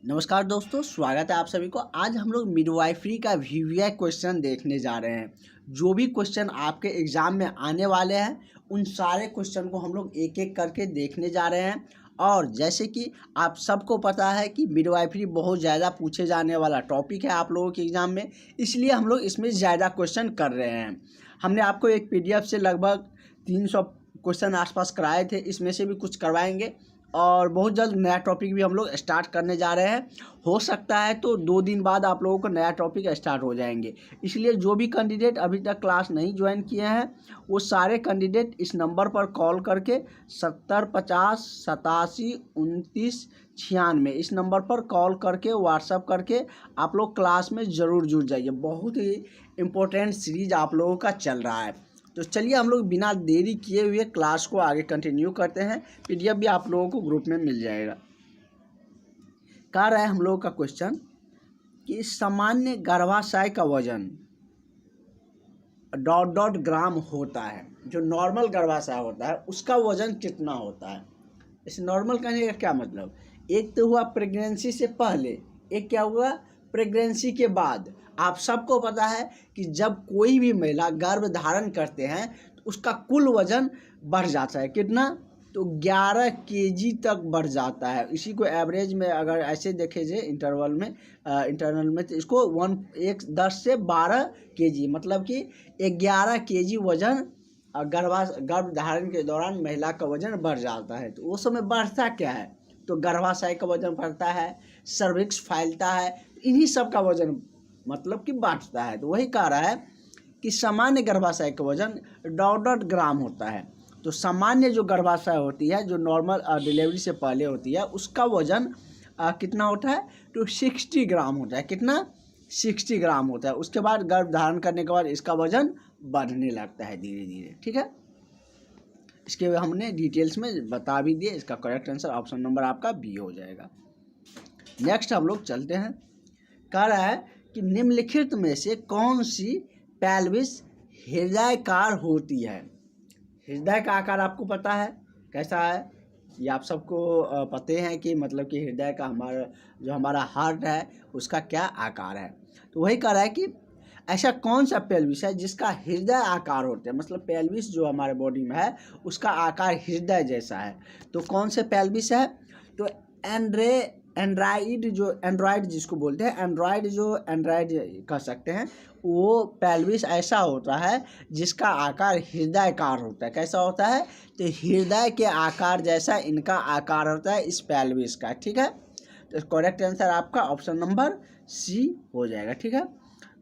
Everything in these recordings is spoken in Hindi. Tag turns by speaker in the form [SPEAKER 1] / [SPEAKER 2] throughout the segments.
[SPEAKER 1] नमस्कार दोस्तों, स्वागत है आप सभी को। आज हम लोग मिडवाइफरी का वीवीआई क्वेश्चन देखने जा रहे हैं। जो भी क्वेश्चन आपके एग्ज़ाम में आने वाले हैं उन सारे क्वेश्चन को हम लोग एक एक करके देखने जा रहे हैं। और जैसे कि आप सबको पता है कि मिडवाइफरी बहुत ज़्यादा पूछे जाने वाला टॉपिक है आप लोगों के एग्ज़ाम में, इसलिए हम लोग इसमें ज़्यादा क्वेश्चन कर रहे हैं। हमने आपको एक PDF से लगभग 300 क्वेश्चन आसपास कराए थे, इसमें से भी कुछ करवाएंगे और बहुत जल्द नया टॉपिक भी हम लोग स्टार्ट करने जा रहे हैं। हो सकता है तो 2 दिन बाद आप लोगों को नया टॉपिक स्टार्ट हो जाएंगे। इसलिए जो भी कैंडिडेट अभी तक क्लास नहीं ज्वाइन किए हैं वो सारे कैंडिडेट इस नंबर पर कॉल करके 70 50 87 29 96 इस नंबर पर कॉल करके व्हाट्सअप करके आप लोग क्लास में ज़रूर जुड़ जाइए। बहुत ही इम्पोर्टेंट सीरीज आप लोगों का चल रहा है। तो चलिए हम लोग बिना देरी किए हुए क्लास को आगे कंटिन्यू करते हैं। PDF भी आप लोगों को ग्रुप में मिल जाएगा। कह रहा है हम लोगों का क्वेश्चन कि सामान्य गर्भाशय का वजन ... ग्राम होता है। जो नॉर्मल गर्भाशय होता है उसका वजन कितना होता है। इस नॉर्मल कहने का क्या मतलब, एक तो हुआ प्रेगनेंसी से पहले, एक क्या हुआ प्रेगनेंसी के बाद। आप सबको पता है कि जब कोई भी महिला गर्भ धारण करते हैं तो उसका कुल वजन बढ़ जाता है। कितना? तो 11 kg तक बढ़ जाता है। इसी को एवरेज में अगर ऐसे देखे जाए इंटरनल में तो इसको 10 से 12 kg मतलब कि 11 kg वजन गर्भ धारण के दौरान महिला का वजन बढ़ जाता है। तो वो समय बढ़ता क्या है, तो गर्भाशय का वजन बढ़ता है, सर्विक्स फैलता है, इन्हीं सब का वजन मतलब कि बढ़ता है। तो वही कह रहा है कि सामान्य गर्भाशय का वजन ... ग्राम होता है। तो सामान्य जो गर्भाशय होती है, जो नॉर्मल डिलीवरी से पहले होती है, उसका वजन कितना होता है, तो 60 ग्राम होता है। कितना? 60 ग्राम होता है। उसके बाद गर्भ धारण करने के बाद इसका वजन बढ़ने लगता है धीरे धीरे। ठीक है, इसके हमने डिटेल्स में बता भी दिए। इसका करेक्ट आंसर ऑप्शन नंबर आपका बी हो जाएगा। नेक्स्ट हम लोग चलते हैं। कह रहा है कि निम्नलिखित में से कौन सी पेल्विस हृदयाकार होती है। हृदय का आकार आपको पता है कैसा है, ये आप सबको पते हैं कि मतलब कि हृदय का हमारा हार्ट है उसका क्या आकार है। तो वही कह रहा है कि ऐसा कौन सा पेल्विस है जिसका हृदय आकार होता है। मतलब पेल्विस जो हमारे बॉडी में है उसका आकार हृदय जैसा है। तो कौन से पेल्विस है, तो एंड्रॉयड जिसको बोलते हैं, एंड्रॉयड कह सकते हैं, वो पेल्विस ऐसा होता है जिसका आकार हृदयाकार होता है। कैसा होता है, तो हृदय के आकार जैसा इनका आकार होता है इस पेल्विस का। ठीक है, तो करेक्ट आंसर आपका ऑप्शन नंबर सी हो जाएगा। ठीक है,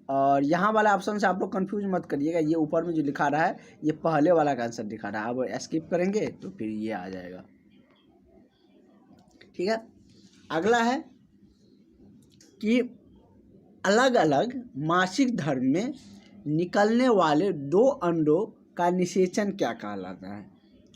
[SPEAKER 1] और यहाँ वाला ऑप्शन से आप लोग कंफ्यूज मत करिएगा, ये ऊपर में जो लिखा रहा है ये पहले वाला का आंसर दिखा रहा है। अब स्किप करेंगे तो फिर ये आ जाएगा। ठीक है, अगला है कि अलग अलग मासिक धर्म में निकलने वाले 2 अंडों का निषेचन क्या कहलाता है।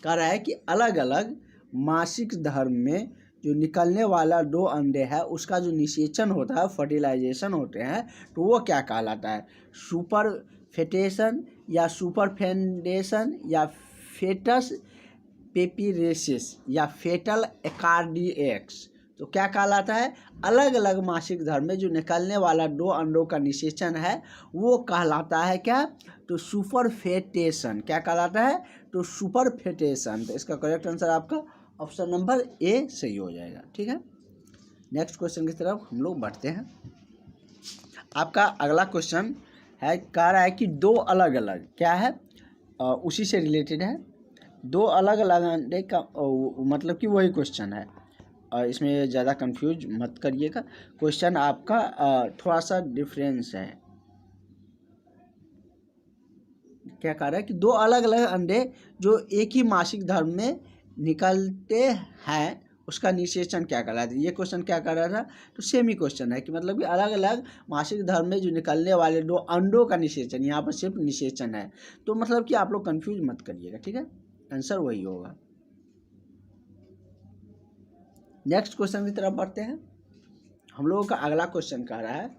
[SPEAKER 1] कह रहा है कि अलग अलग मासिक धर्म में जो निकलने वाला 2 अंडे है उसका जो निषेचन होता है, फर्टिलाइजेशन होते हैं, तो वो क्या कहलाता है। सुपर फेटेशन या सुपर फेंडेशन या फेटस पेपिरेसिस या फेटल एकार्डिएक्स। तो क्या कहलाता है, अलग अलग मासिक धर्म में जो निकलने वाला 2 अंडों का निषेचन है वो कहलाता है क्या, तो सुपर फेटेशन। क्या कहलाता है, तो सुपर फेटेशन। तो इसका करेक्ट आंसर आपका ऑप्शन नंबर ए सही हो जाएगा। ठीक है, नेक्स्ट क्वेश्चन की तरफ हम लोग बढ़ते हैं। आपका अगला क्वेश्चन है, कह रहा है कि 2 अलग अलग क्या है, उसी से रिलेटेड है। 2 अलग अलग अंडे का मतलब कि वही क्वेश्चन है, और इसमें ज़्यादा कंफ्यूज मत करिएगा। क्वेश्चन आपका थोड़ा सा डिफरेंस है। क्या कह रहा है कि 2 अलग अलग अंडे जो एक ही मासिक धर्म में निकलते हैं उसका निषेचन क्या कहलाता है। ये क्वेश्चन क्या कर रहा था, तो सेम ही क्वेश्चन है कि मतलब कि अलग अलग मासिक धर्म में जो निकलने वाले 2 अंडों का निषेचन, यहाँ पर सिर्फ निषेचन है। तो मतलब कि आप लोग कंफ्यूज मत करिएगा। ठीक है, आंसर वही होगा। नेक्स्ट क्वेश्चन की तरफ बढ़ते हैं। हम लोगों का अगला क्वेश्चन कह रहा है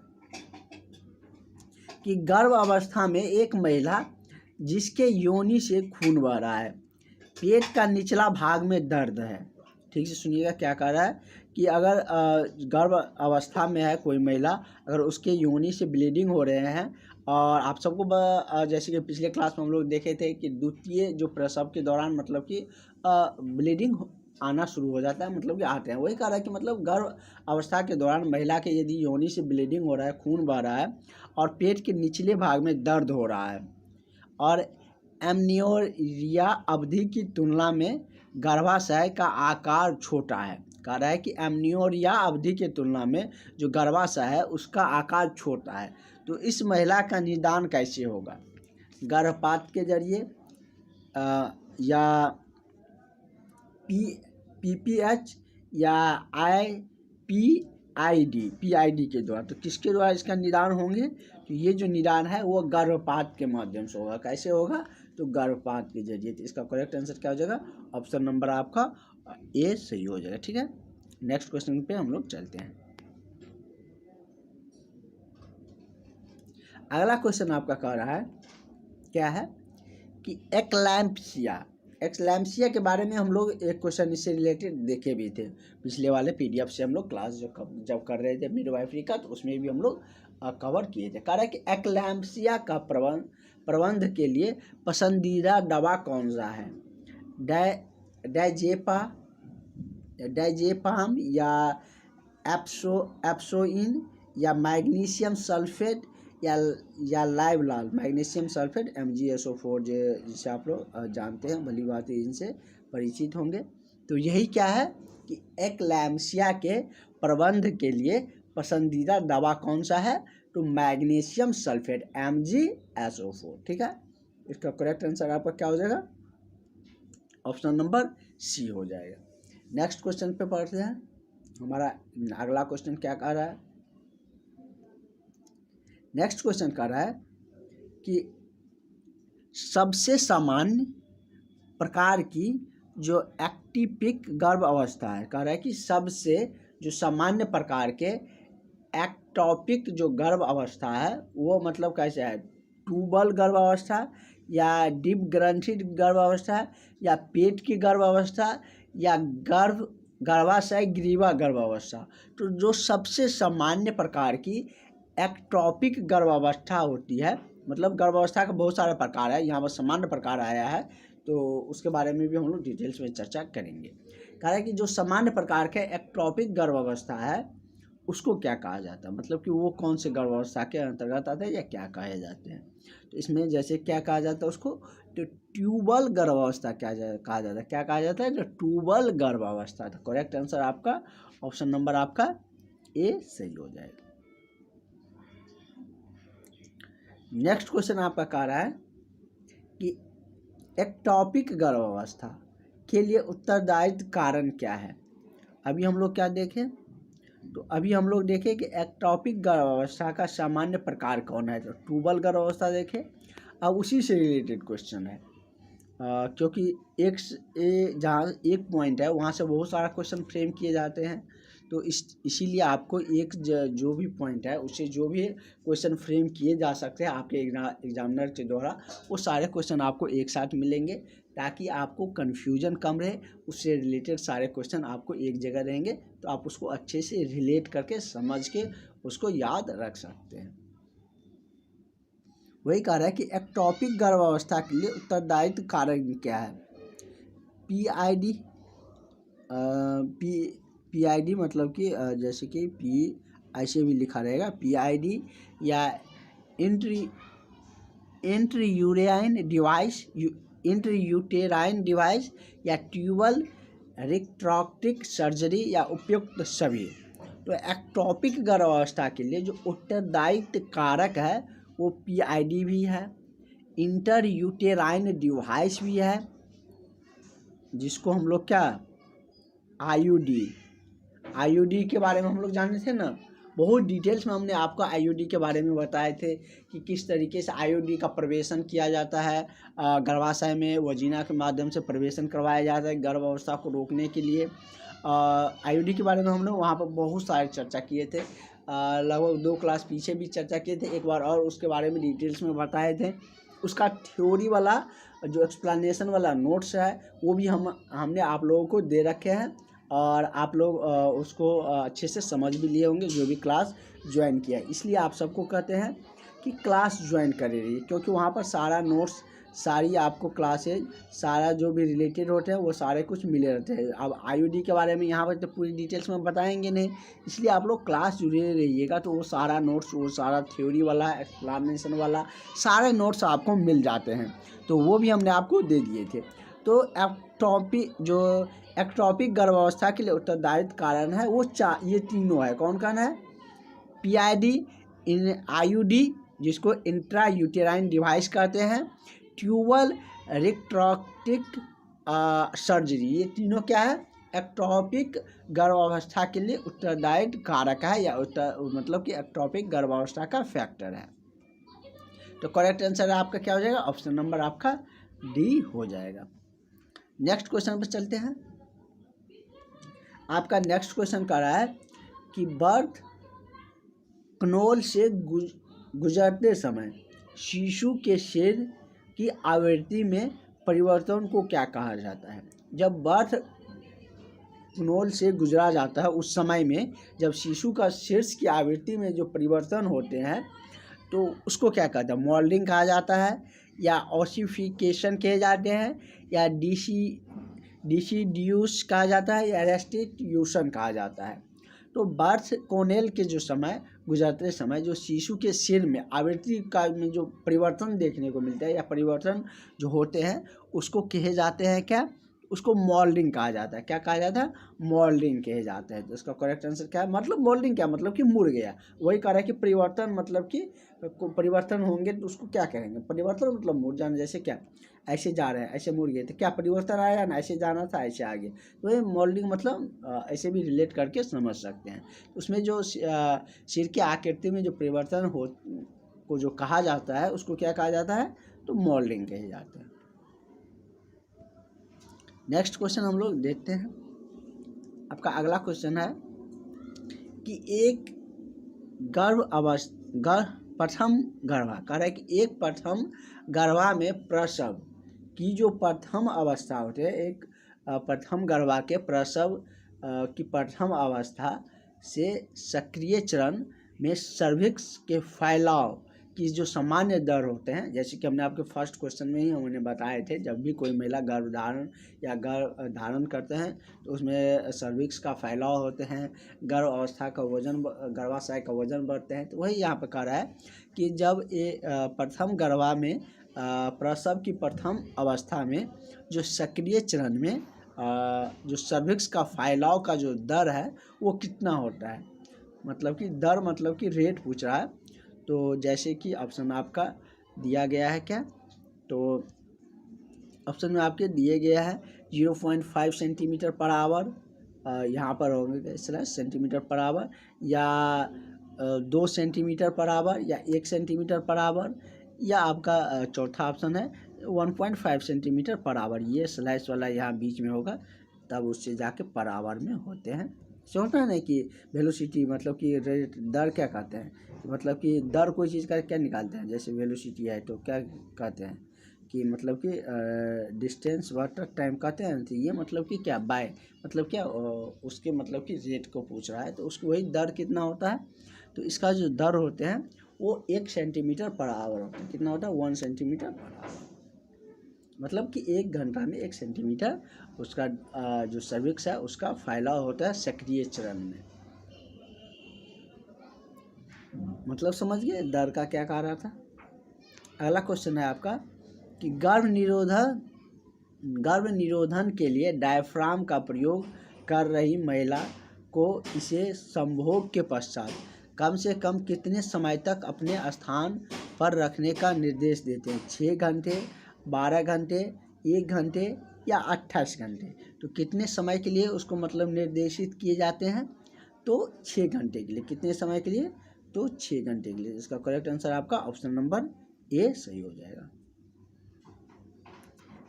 [SPEAKER 1] कि गर्भ अवस्था में एक महिला जिसके योनि से खून बह रहा है, पेट का निचला भाग में दर्द है। ठीक से सुनिएगा क्या कह रहा है कि अगर गर्भ अवस्था में है कोई महिला, अगर उसके योनि से ब्लीडिंग हो रहे हैं, और आप सबको जैसे कि पिछले क्लास में हम लोग देखे थे कि द्वितीय जो प्रसव के दौरान मतलब कि ब्लीडिंग आना शुरू हो जाता है, मतलब कि आते हैं। वही कह रहा है कि मतलब गर्भ अवस्था के दौरान महिला के यदि योनि से ब्लीडिंग हो रहा है, खून बह रहा है, और पेट के निचले भाग में दर्द हो रहा है, और एमनियोरिया अवधि की तुलना में गर्भाशय का आकार छोटा है। कह रहा है कि एमनियोरिया अवधि की तुलना में जो गर्भाशय है उसका आकार छोटा है, तो इस महिला का निदान कैसे होगा? गर्भपात के जरिए या पीपीएच या पीआईडी के द्वारा। तो किसके द्वारा इसका निदान होंगे? तो ये जो निदान है वो गर्भपात के माध्यम से होगा। कैसे होगा? तो गर्भपात के जरिए। तो इसका करेक्ट आंसर क्या हो जाएगा? ऑप्शन नंबर आपका ए सही हो जाएगा। ठीक है, नेक्स्ट क्वेश्चन पे हम लोग चलते हैं। अगला क्वेश्चन आपका कह रहा है क्या है कि एक्लैम्पसिया के बारे में हम लोग एक क्वेश्चन इससे रिलेटेड देखे भी थे पिछले वाले पीडीएफ से। हम लोग क्लास जब कर रहे थे मिडवाइफरी का, तो उसमें भी हम लोग कवर किए थे। कह रहा है कि एक्लैम्पसिया का प्रबंध के लिए पसंदीदा दवा कौन सा है? डायजेपाम या एप्सोइन या मैग्नीशियम सल्फेट या लाइवलाल। मैग्नीशियम सल्फेट MgSO4 जिसे आप लोग जानते हैं, भली बात इनसे परिचित होंगे। तो यही क्या है कि एक्लैम्पसिया के प्रबंध के लिए पसंदीदा दवा कौन सा है? तो मैग्नीशियम सल्फेट MgSO4। ठीक है, इसका करेक्ट आंसर आपका क्या हो जाएगा? ऑप्शन नंबर सी हो जाएगा। नेक्स्ट क्वेश्चन पे पढ़ते हैं। हमारा अगला क्वेश्चन क्या कह रहा है? नेक्स्ट क्वेश्चन कह रहा है कि सबसे सामान्य प्रकार की जो एक्टोपिक गर्भ अवस्था है, कह रहा है कि सबसे जो सामान्य प्रकार के एक्टोपिक जो गर्भ अवस्था है वो मतलब कैसे है? ट्यूबल गर्भ अवस्था या डीप ग्रंथित गर्भ अवस्था या पेट की गर्भ अवस्था या गर्भाशय ग्रीवा गर्भ अवस्था। तो जो सबसे सामान्य प्रकार की एक्टोपिक गर्भावस्था होती है, मतलब गर्भावस्था का बहुत सारे प्रकार है, यहाँ पर सामान्य प्रकार आया है, तो उसके बारे में भी हम लोग डिटेल्स में चर्चा करेंगे। कह रहा है कि जो सामान्य प्रकार के एक्टोपिक गर्भावस्था है उसको क्या कहा जाता है, मतलब कि वो कौन से गर्भावस्था के अंतर्गत आते हैं या क्या कहे जाते हैं? तो इसमें जैसे क्या कहा जाता है उसको, तो ट्यूबल गर्भावस्था कहा जाता है। क्या कहा जाता है? जो ट्यूबल गर्भावस्था। तो करेक्ट आंसर आपका ऑप्शन नंबर आपका ए सही हो जाएगा। नेक्स्ट क्वेश्चन आपका कह रहा है कि एक्टोपिक गर्भावस्था के लिए उत्तरदायित्व कारण क्या है? अभी हम लोग क्या देखें? तो अभी हम लोग देखें कि एक्टोपिक गर्भावस्था का सामान्य प्रकार कौन है। तो ट्यूबल गर्भावस्था देखें। अब उसी से रिलेटेड क्वेश्चन है, क्योंकि जहाँ एक पॉइंट है वहाँ से बहुत सारा क्वेश्चन फ्रेम किए जाते हैं, तो इसीलिए आपको एक जो भी पॉइंट है उससे जो भी क्वेश्चन फ्रेम किए जा सकते हैं आपके एग्जामिनर के द्वारा, वो सारे क्वेश्चन आपको एक साथ मिलेंगे ताकि आपको कन्फ्यूजन कम रहे। उससे रिलेटेड सारे क्वेश्चन आपको एक जगह रहेंगे, तो आप उसको अच्छे से रिलेट करके समझ के उसको याद रख सकते हैं। वही कह रहा है कि एक्टोपिक गर्भावस्था के लिए उत्तरदायित्व कारण क्या है? पीआईडी मतलब कि जैसे कि पी ऐसे भी लिखा रहेगा, पीआईडी या इंट्रायूटेराइन डिवाइस या ट्यूबल रेक्टोरेक्टिक सर्जरी या उपयुक्त सभी। तो एक्टोपिक गर्भावस्था के लिए जो उत्तरदायित्व कारक है वो पीआईडी भी है, इंटरयूटेराइन डिवाइस भी है, जिसको हम लोग क्या आईयूडी के बारे में हम लोग जाने थे ना, बहुत डिटेल्स में हमने आपको आईयूडी के बारे में बताए थे कि किस तरीके से आईयूडी का प्रवेशन किया जाता है गर्भाशय में, वजीना के माध्यम से प्रवेशन करवाया जाता है गर्भ अवस्था को रोकने के लिए। आईयूडी के बारे में हम लोग वहाँ पर बहुत सारी चर्चा किए थे, लगभग 2 क्लास पीछे भी चर्चा किए थे एक बार, और उसके बारे में डिटेल्स में बताए थे। उसका थ्योरी वाला जो एक्सप्लेनेशन वाला नोट्स है वो भी हमने आप लोगों को दे रखे हैं, और आप लोग उसको अच्छे से समझ भी लिए होंगे जो भी क्लास ज्वाइन किया है। इसलिए आप सबको कहते हैं कि क्लास ज्वाइन करे रहिए, क्योंकि वहाँ पर सारा नोट्स, सारी आपको क्लासेज, सारा जो भी रिलेटेड होते हैं वो सारे कुछ मिले रहते हैं। अब आईयूडी के बारे में यहाँ पर तो पूरी डिटेल्स में बताएंगे नहीं, इसलिए आप लोग क्लास जुड़े रहिएगा तो वो सारा नोट्स, वो सारा थ्योरी वाला, एक्सप्लेनेशन वाला सारे नोट्स आपको मिल जाते हैं। तो वो भी हमने आपको दे दिए थे। तो एक्टॉपिक गर्भावस्था के लिए उत्तरदायित्व कारण है वो ये तीनों है। कौन कौन है? पीआईडी, आईयूडी जिसको इंट्रा यूटेराइन डिवाइस कहते हैं, ट्यूबल रेक्ट्रोक्टिक सर्जरी, ये तीनों क्या है? एक्टॉपिक गर्भावस्था के लिए उत्तरदायित्व कारक है, या मतलब कि एक्टॉपिक गर्भावस्था का फैक्टर है। तो करेक्ट आंसर आपका क्या हो जाएगा? ऑप्शन नंबर आपका डी हो जाएगा। नेक्स्ट क्वेश्चन पर चलते हैं। आपका नेक्स्ट क्वेश्चन कह रहा है कि बर्थ कनोल से गुजरते समय शिशु के सिर की आवृत्ति में परिवर्तन को क्या कहा जाता है? जब बर्थ कनोल से गुजरा जाता है उस समय में जब शिशु का शीर्ष की आवृत्ति में जो परिवर्तन होते हैं तो उसको क्या कहते हैं? मोल्डिंग कहा जाता है, या ऑसिफिकेशन कहे जाते हैं, या डिसीड्यूस कहा जाता है, या रेस्टिट्यूशन कहा जाता है। तो बर्थ कोनेल के जो समय गुजरते समय जो शिशु के सिर में आवृत्ति का में जो परिवर्तन देखने को मिलता है या परिवर्तन जो होते हैं उसको कहे जाते हैं क्या? उसको मोल्डिंग कहा जाता है। क्या कहा जाता है? मोल्डिंग कहे जाते हैं। तो इसका करेक्ट आंसर क्या है? मतलब मोल्डिंग क्या मतलब कि मुड़ गया। वही कह रहा है कि परिवर्तन मतलब कि परिवर्तन होंगे तो उसको क्या कहेंगे? परिवर्तन मतलब मुड़ जाना। जैसे क्या, ऐसे जा रहे हैं, ऐसे मुड़ गए तो क्या परिवर्तन आया ना? ऐसे जाना था, ऐसे आ गए। तो ये मोल्डिंग मतलब ऐसे भी रिलेट करके समझ सकते हैं। उसमें जो सिर की आकृति में जो परिवर्तन हो को जो कहा जाता है उसको क्या कहा जाता है? तो मोल्डिंग कहे जाते हैं। नेक्स्ट क्वेश्चन हम लोग देखते हैं। आपका अगला क्वेश्चन है कि एक प्रथम गर्भा कह रहा है कि एक प्रथम गर्भा में प्रसव की जो प्रथम अवस्था होती है, एक प्रथम गर्भा के प्रसव की प्रथम अवस्था से सक्रिय चरण में सर्विक्स के फैलाव की जो सामान्य दर होते हैं, जैसे कि हमने आपके फर्स्ट क्वेश्चन में ही हमने बताए थे, जब भी कोई महिला गर्भधारण या गर्भ धारण करते हैं तो उसमें सर्विक्स का फैलाव होते हैं, गर्भ अवस्था का वजन, गर्भाशय का वजन बढ़ते हैं। तो वही यहाँ पर कह रहा है कि जब ये प्रथम गर्भा में प्रसव की प्रथम अवस्था में जो सक्रिय चरण में जो सर्विक्स का फैलाव का जो दर है वो कितना होता है? मतलब कि दर मतलब कि रेट पूछ रहा है। तो जैसे कि ऑप्शन आपका दिया गया है क्या? तो ऑप्शन में आपके दिए गया है 0.5 सेंटीमीटर पर आवर, यहाँ पर होंगे सेंटीमीटर पर आवर, या 2 सेंटीमीटर पर आवर, या 1 सेंटीमीटर पर आवर, या आपका चौथा ऑप्शन है 1.5 सेंटीमीटर पर आवर। ये स्लैश वाला यहाँ बीच में होगा, तब उससे जाके पर आवर में होते हैं। से होता है ना कि वेलोसिटी मतलब कि रेट, दर क्या कहते हैं? मतलब कि दर कोई चीज़ का क्या निकालते हैं? जैसे वेलोसिटी है तो क्या कहते हैं कि मतलब कि डिस्टेंस वाटर टाइम कहते हैं। तो ये मतलब कि क्या, बाय मतलब क्या, उसके मतलब कि रेट को पूछ रहा है। तो उसको वही दर कितना होता है? तो इसका जो दर होते हैं वो 1 सेंटीमीटर पर आवर होता है। कितना होता है? 1 सेंटीमीटर पर आवर। मतलब कि 1 घंटा में 1 सेंटीमीटर उसका जो सर्विक्स है उसका फैलाव होता है सक्रिय चरण में। मतलब समझ गए दर का क्या कह रहा था। अगला क्वेश्चन है आपका कि गर्भ निरोधन के लिए डायफ्राम का प्रयोग कर रही महिला को इसे संभोग के पश्चात कम से कम कितने समय तक अपने स्थान पर रखने का निर्देश देते हैं? 6 घंटे, 12 घंटे, 1 घंटे, या 28 घंटे। तो कितने समय के लिए उसको मतलब निर्देशित किए जाते हैं? तो 6 घंटे के लिए। कितने समय के लिए? तो 6 घंटे के लिए। इसका करेक्ट आंसर आपका ऑप्शन नंबर ए सही हो जाएगा।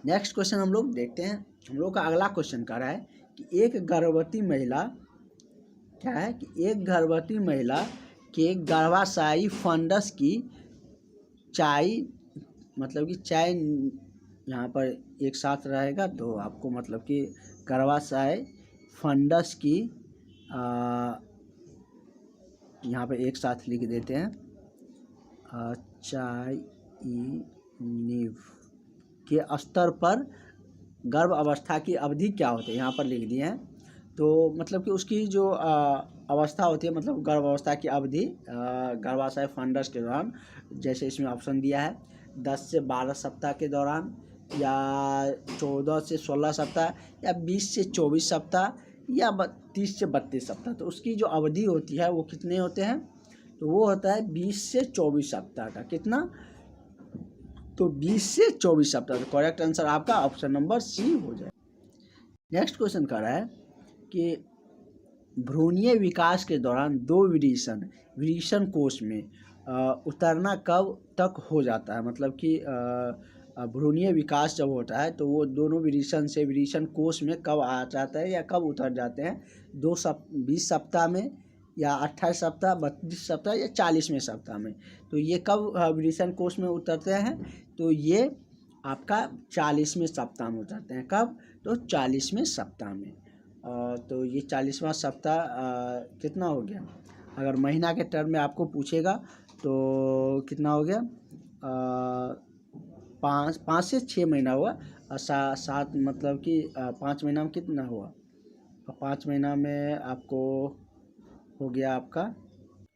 [SPEAKER 1] नेक्स्ट क्वेश्चन हम लोग देखते हैं। हम लोग का अगला क्वेश्चन कह रहा है कि एक गर्भवती महिला क्या है कि एक गर्भवती महिला के गर्भाशयी फंडस की चाय मतलब कि चाय यहाँ पर एक साथ रहेगा तो आपको मतलब कि गर्भाशय फंडस की यहाँ पे एक साथ लिख देते हैं, चाइनीव के स्तर पर गर्भ अवस्था की अवधि क्या होती है, यहाँ पर लिख दिए हैं। तो मतलब कि उसकी जो अवस्था होती है, मतलब गर्भ अवस्था की अवधि गर्भाशय फंडस के दौरान, जैसे इसमें ऑप्शन दिया है 10 से 12 सप्ताह के दौरान, या 14 से 16 सप्ताह, या 20 से 24 सप्ताह, या 30 से 32 सप्ताह। तो उसकी जो अवधि होती है वो कितने होते हैं, तो वो होता है 20 से 24 सप्ताह का। कितना, तो 20 से 24 सप्ताह। तो करेक्ट आंसर आपका ऑप्शन नंबर सी हो जाए। नेक्स्ट क्वेश्चन कर रहा है कि भ्रूणीय विकास के दौरान दो विरीशन कोश में उतरना कब तक हो जाता है, मतलब कि भ्रूणीय विकास जब होता है तो वो दोनों विरीशन कोश में कब आ जाता है या कब उतर जाते हैं, 20 सप्ताह में, या 28 सप्ताह, 32 सप्ताह, या 40वें सप्ताह में। तो ये कब विरीशन कोश में उतरते हैं, तो ये आपका 40वें सप्ताह में उतरते हैं। कब, तो 40वें सप्ताह में। तो ये 40वां सप्ताह कितना हो गया, अगर महीना के टर्म में आपको पूछेगा तो कितना हो गया, 5 से 6 महीना हुआ, 7 मतलब कि 5 महीना में कितना हुआ, 5 महीना में आपको हो गया आपका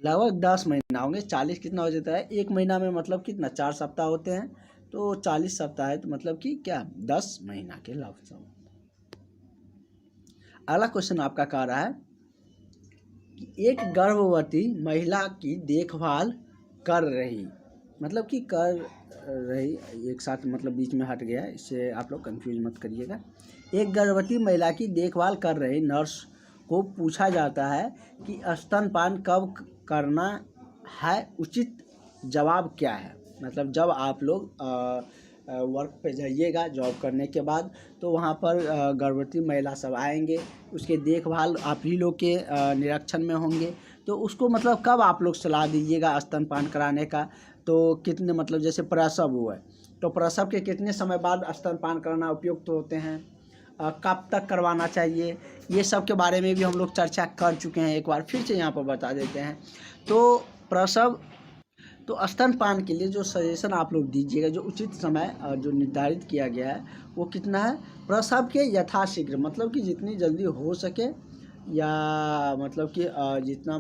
[SPEAKER 1] लगभग 10 महीना होंगे। 40 कितना हो जाता है, एक महीना में मतलब कितना 4 सप्ताह होते हैं, तो 40 सप्ताह है, तो मतलब कि क्या 10 महीना के लगभग। अगला क्वेश्चन आपका कह रहा है कि एक गर्भवती महिला की देखभाल कर रही, मतलब कि कर रही, एक साथ मतलब बीच में हट गया, इससे आप लोग कंफ्यूज मत करिएगा। एक गर्भवती महिला की देखभाल कर रही नर्स को पूछा जाता है कि स्तनपान कब करना है, उचित जवाब क्या है। मतलब जब आप लोग वर्क पे जाइएगा जॉब करने के बाद, तो वहाँ पर गर्भवती महिला सब आएंगे, उसके देखभाल आप ही लोग के निरीक्षण में होंगे। तो उसको मतलब कब आप लोग सलाह दीजिएगा स्तनपान कराने का, तो कितने मतलब जैसे प्रसव हुआ है तो प्रसव के कितने समय बाद स्तनपान कराना उपयुक्त होते हैं, कब तक करवाना चाहिए, ये सब के बारे में भी हम लोग चर्चा कर चुके हैं। एक बार फिर से यहाँ पर बता देते हैं। तो प्रसव, तो स्तनपान के लिए जो सजेशन आप लोग दीजिएगा, जो उचित समय जो निर्धारित किया गया है वो कितना है, प्रसव के यथाशीघ्र, मतलब कि जितनी जल्दी हो सके, या मतलब कि जितना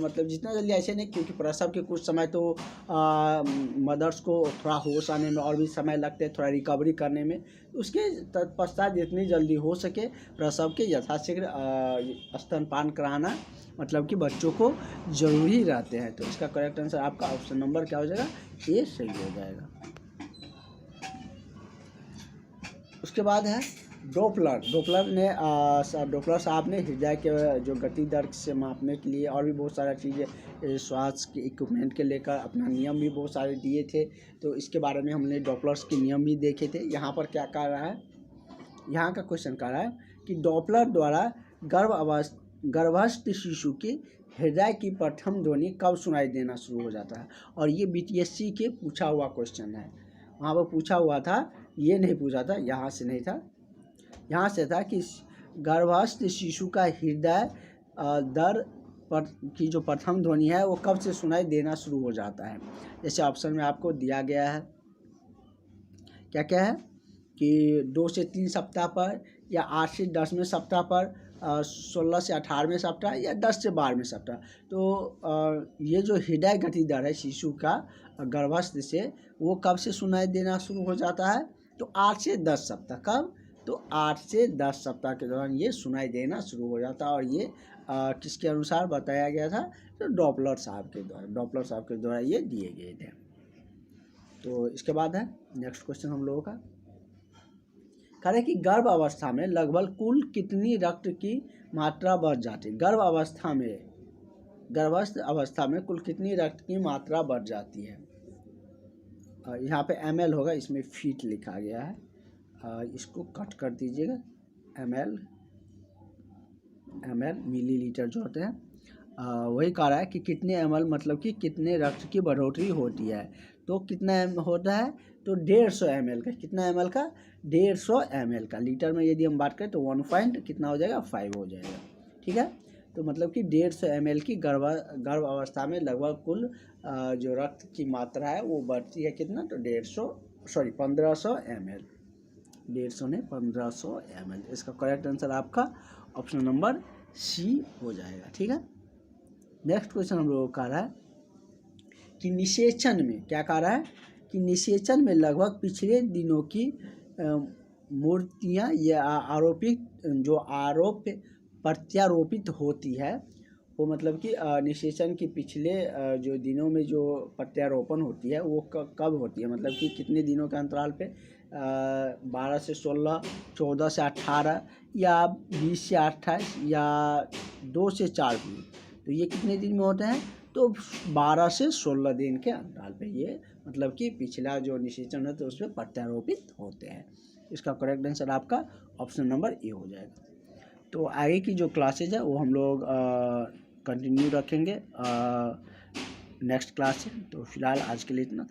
[SPEAKER 1] जल्दी ऐसे नहीं, क्योंकि प्रसव के कुछ समय तो मदर्स को थोड़ा होश आने में और भी समय लगते हैं, थोड़ा रिकवरी करने में। उसके तत्पश्चात जितनी जल्दी हो सके प्रसव के यथाशीघ्र स्तनपान कराना मतलब कि बच्चों को ज़रूरी रहते हैं। तो इसका करेक्ट आंसर आपका ऑप्शन नंबर क्या हो जाएगा, ए सही हो जाएगा। उसके बाद है डोपलर साहब ने हृदय के जो गति दर से मापने के लिए और भी बहुत सारा चीज़ें श्वास के इक्विपमेंट के लेकर अपना नियम भी बहुत सारे दिए थे। तो इसके बारे में हमने डॉपलर्स के नियम भी देखे थे। यहाँ पर क्या कह रहा है, यहाँ का क्वेश्चन कह रहा है कि डॉपलर द्वारा गर्भस्थ शिशु के हृदय की प्रथम ध्वनि कब सुनाई देना शुरू हो जाता है। और ये BTSC के पूछा हुआ क्वेश्चन है, वहाँ पर पूछा हुआ था, ये नहीं पूछा था, यहाँ से नहीं था, यहाँ से था कि गर्भस्थ शिशु का हृदय दर पर की जो प्रथम ध्वनि है वो कब से सुनाई देना शुरू हो जाता है। जैसे ऑप्शन में आपको दिया गया है, क्या क्या है कि 2 से 3 सप्ताह पर, या 8 से 10वें सप्ताह पर, 16 से 18वें सप्ताह, या 10 से 12वें सप्ताह। तो ये जो हृदय गति दर है शिशु का गर्भस्थ से, वो कब से सुनाई देना शुरू हो जाता है, तो 8 से 10 सप्ताह। कब, तो 8 से 10 सप्ताह के दौरान ये सुनाई देना शुरू हो जाता है। और ये किसके अनुसार बताया गया था, तो डॉपलर साहब के द्वारा ये दिए गए थे। तो इसके बाद है नेक्स्ट क्वेश्चन हम लोगों का, कह रहे कि गर्भ अवस्था में लगभग कुल कितनी रक्त की मात्रा बढ़ जाती है। गर्भस्थ अवस्था में कुल कितनी रक्त की मात्रा बढ़ जाती है। यहाँ पे ml होगा, इसमें फीट लिखा गया है, इसको कट कर दीजिएगा। ml मिलीलीटर जो होते हैं, वही कह रहा है कि कितने ml मतलब कि कितने रक्त की बढ़ोतरी होती है। तो कितना होता है, तो 150 ml का, कितना ml का, 150 ml का। लीटर में यदि हम बात करें तो 1 पॉइंट कितना हो जाएगा, 5 हो जाएगा। ठीक है। तो मतलब कि 150 ml की गर्भ अवस्था में लगभग कुल जो रक्त की मात्रा है वो बढ़ती है कितना, तो 1500 ml, 150 ने 1500 ml। इसका करेक्ट आंसर आपका ऑप्शन नंबर सी हो जाएगा, ठीक है। नेक्स्ट क्वेश्चन हम लोग का रहा है कि निषेचन में क्या कह रहा है कि निषेचन में लगभग पिछले दिनों की मूर्तियाँ या आरोप प्रत्यारोपित होती है, वो मतलब कि निषेचन के पिछले जो दिनों में जो प्रत्यारोपण होती है वो कब होती है, मतलब कि कितने दिनों के अंतराल पे, 12 से 16, 14 से 18 या 20 से 28 या 2 से 4 दिन। तो ये कितने दिन में होते हैं, तो 12 से 16 दिन के अंतराल पे ये मतलब कि पिछला जो निषेचन है तो उसमें प्रत्यारोपित होते हैं। इसका करेक्ट आंसर आपका ऑप्शन नंबर ए हो जाएगा। तो आगे की जो क्लासेज है वो हम लोग कंटिन्यू रखेंगे नेक्स्ट क्लास से। तो फिलहाल आज के लिए इतना।